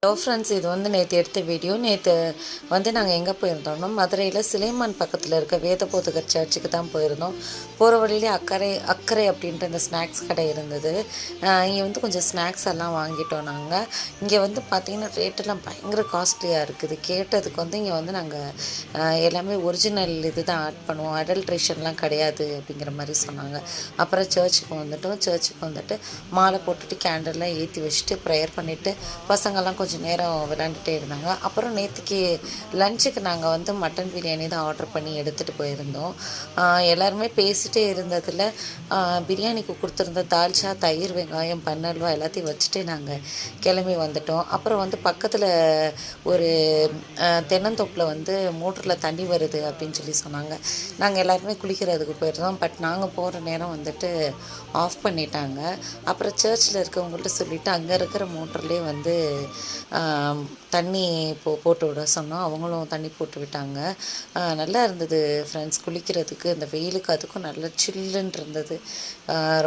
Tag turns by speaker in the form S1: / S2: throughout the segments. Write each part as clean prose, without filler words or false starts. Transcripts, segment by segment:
S1: Hello friends, இது வந்து நேற்று எடுத்த வீடியோ. நேற்று வந்து நாங்கள் எங்கே போயிருந்தோம்னா, மதுரையில் சிலைமான் பக்கத்தில் இருக்க வேதபோதகர் சர்ச்சுக்கு தான் போயிருந்தோம். போகிற வழியிலே அக்கறை அப்படின்ற இந்த ஸ்நாக்ஸ் கடை இருந்தது. இங்கே வந்து கொஞ்சம் ஸ்நாக்ஸ் எல்லாம் வாங்கிட்டோம் நாங்கள். இங்கே வந்து பார்த்திங்கன்னா ரேட்டெல்லாம் பயங்கர காஸ்ட்லியாக இருக்குது. கேட்டதுக்கு வந்து இங்கே வந்து நாங்கள் எல்லாமே ஒரிஜினல் இது தான் ஆட் பண்ணுவோம், அடல்ட்ரேஷன்லாம் கிடையாது அப்படிங்கிற மாதிரி சொன்னாங்க. அப்புறம் சர்ச்சுக்கு வந்துட்டு மாலை போட்டுட்டு கேண்டல்லாம் ஏற்றி வச்சுட்டு ப்ரேயர் பண்ணிவிட்டு பசங்கள்லாம் கொஞ்சம் நேரம் விளையாண்டுட்டே இருந்தாங்க. அப்புறம் நேற்றுக்கு லஞ்சுக்கு நாங்கள் வந்து மட்டன் பிரியாணி தான் ஆர்டர் பண்ணி எடுத்துகிட்டு போயிருந்தோம். எல்லாருமே பேசிகிட்டே இருந்ததில் பிரியாணிக்கு கொடுத்துருந்த தால்ச்சா, தயிர், வெங்காயம், பன்னல்வா எல்லாத்தையும் வச்சுட்டு நாங்கள் கிளம்பி வந்துட்டோம். அப்புறம் வந்து பக்கத்தில் ஒரு தென்னந்தோப்பில் வந்து மோட்டரில் தண்ணி வருது அப்படின்னு சொல்லி சொன்னாங்க. நாங்கள் எல்லாருமே குளிக்கிறதுக்கு போயிருந்தோம். பட் நாங்கள் போகிற நேரம் வந்துட்டு ஆஃப் பண்ணிட்டாங்க. அப்புறம் சர்ச்சில் இருக்கவங்கள்ட்ட சொல்லிவிட்டு அங்கே இருக்கிற மோட்டர்லேயே வந்து தண்ணி போட்டு விட சொன்னோம். அவங்களும் தண்ணி போட்டு விட்டாங்க. நல்லா இருந்தது ஃப்ரெண்ட்ஸ். குளிக்கிறதுக்கு இந்த வெயிலுக்கு அதுக்கும் நல்லா சில்லுன்னு இருந்தது.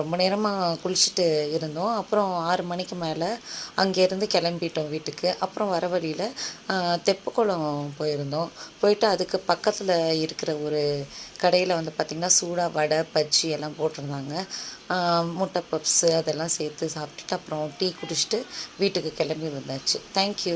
S1: ரொம்ப நேரமாக குளிச்சுட்டு இருந்தோம். அப்புறம் 6 மணிக்கு மேலே அங்கேருந்து கிளம்பிட்டோம் வீட்டுக்கு. அப்புறம் வர வழியில் தெப்பக்குளம் போயிருந்தோம். போயிட்டு அதுக்கு பக்கத்தில் இருக்கிற ஒரு கடையில் வந்து பார்த்திங்கன்னா சூடாக வடை, பஜ்ஜி எல்லாம் போட்டிருந்தாங்க. முட்டை பப்ஸு அதெல்லாம் சேர்த்து சாப்பிட்டுட்டு அப்புறம் டீ குடிச்சிட்டு வீட்டுக்கு கிளம்பி வந்தாச்சு. தேங்க்யூ.